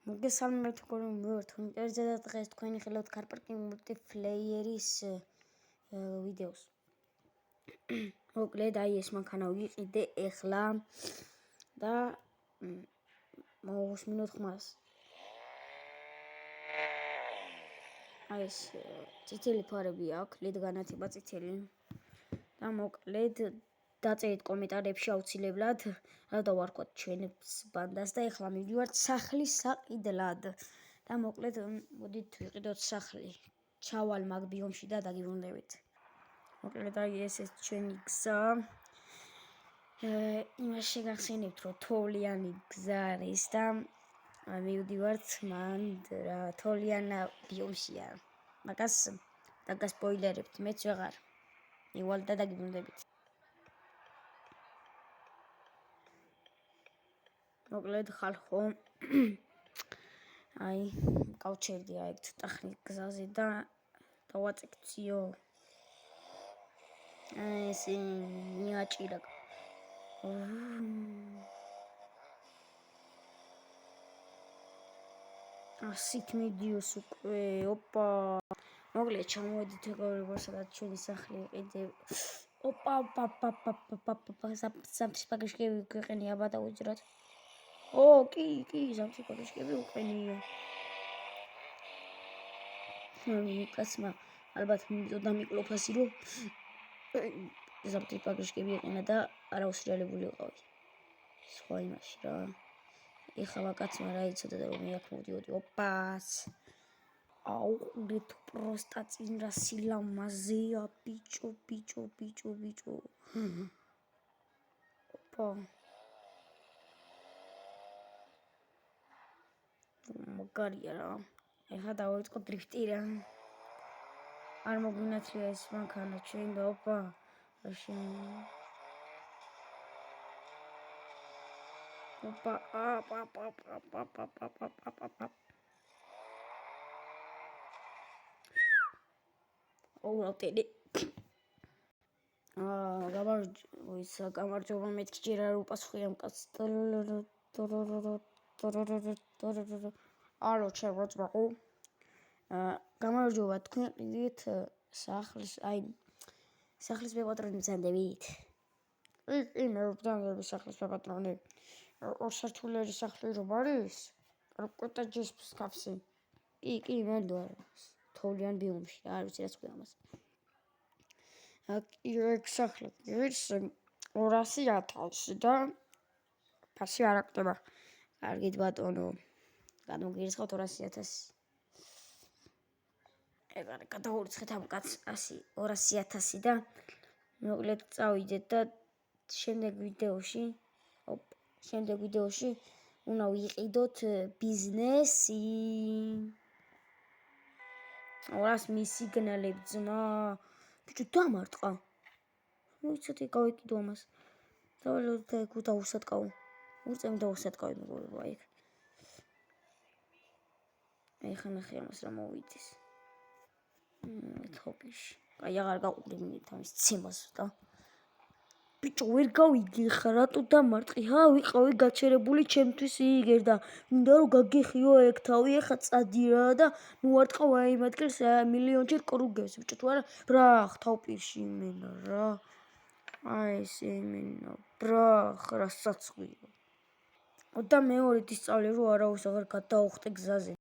მოგესალმებით გორუმ ინტერზე და დღეს თქვენი ხელოთ კარპარკი მულტიფლეიერის ვიდეოს. მოკლედ აი ეს მანქანა ვიყიდე ეხლა და მოვუსმინოთ ხმას. აი ეს წითელი ფარები აქვს, ლედგანათება წითელი. და მოკლედ დაწერით კომენტარებში აუცილებლად რა დავარქვათ ჩვენს ბანდას და ეხლა მივდივართ სახლის საყიდლად. და მოკლედ მოდით ვიყიდოთ სახლი. ჩავალ მაგ ბიომში და დაგიბრუნდებით. მოკლედ აი ეს ჩვენი გზა. იმას შეგახსენებთ რომ თოვლიანი გზა არის და მივდივართ მან რა თოვლიანა ბიომშია. მაგას დაგასპოილერებთ, მეც ვეღარ. ივალ და დაგიბრუნდებით. მოკლედ ხალხო აი გავჩერდი აი ცოტა ხნის გზაზე და დავაწექციო ეს ნიაჭირა ასით მიდიოს უკვე ოპა მოკლედ ჩამოვედით ეგრევე სადაც ჩვენი სახლი იყიდე ოპა სამთრის პაკეშკები გვეყენია აბა დაუძრათ კი სამთრის პაკეშკები უყენია კაცმა ალბათ მიწოდა მიკლოფასი რომ სამთრის პაკეშკები ეყენა და არაუსრიალებული ვიყავი სხვა იმაში რა ეხლა კაცმა რა იცოდა და რომ მე აქ მოვდიოდი ოპას აუყურეთ პროსტა წინ რა სილამაზეა ბიჭო ოპა მაგარია რა ეხლა დავიწყო დრიფტი რა არ მოგვინაცვლია ეს მანქანა ჩვენ და ოპა ოპა ოვტედი გამარჯობა მეთქი ჯერ არ უპასუხე ამ კაცს ალო ჩემო გამარჯობა თქვენ ყიდით სახლის მეპატრონი ბრძანდებით კი მე ვბრძანდები სახლის მეპატრონი ორსართულიანი სახლი რომ არის რკუტა ჯიშის კაფსი კი მე ვარ თოვლიან ბიომში არ ვიცი რაც ქვია მას აქ სახლი ის 200,000 და ფასი არ აკდება კარგით ბატონო გამოგირცხავთ 200,000 ეგარ გადაურიცხეთ ამ კაცს 200,000 და მოკლედ წავიდეთ და შემდეგ ვიდეოში უნდა ვიყიდოთ ბიზნესი 200 მისიგნალებ ძმა ბიჭო დამარტყა მოიცადე გავიკიდო ამას დავუსატყავ უწევი დავუსატყავი მეგობრებო აი ეხლა ნახე ამას რა მოვიდეს თოპიში აი აღარ გაყურებინეთ ამის ცემას და ბიჭო ვერ გავიდი ხა რატო დამარტყი ვიყავი გაჩერებული ჩემთვის იგერ და მინდა რომ გაგეხიო ეგ თავი ეხა წადი რა და ნუ არტყავ აი იმ ადგილს მილიონჯერ კრუგებს ბიჭო თუ არა ბრახ თავპირში იმენა რა აი ეს იმენა ბრახ რა საცხვია და მეორედ ისწავლე რომ არავის აღარ გადაუხტე გზაზე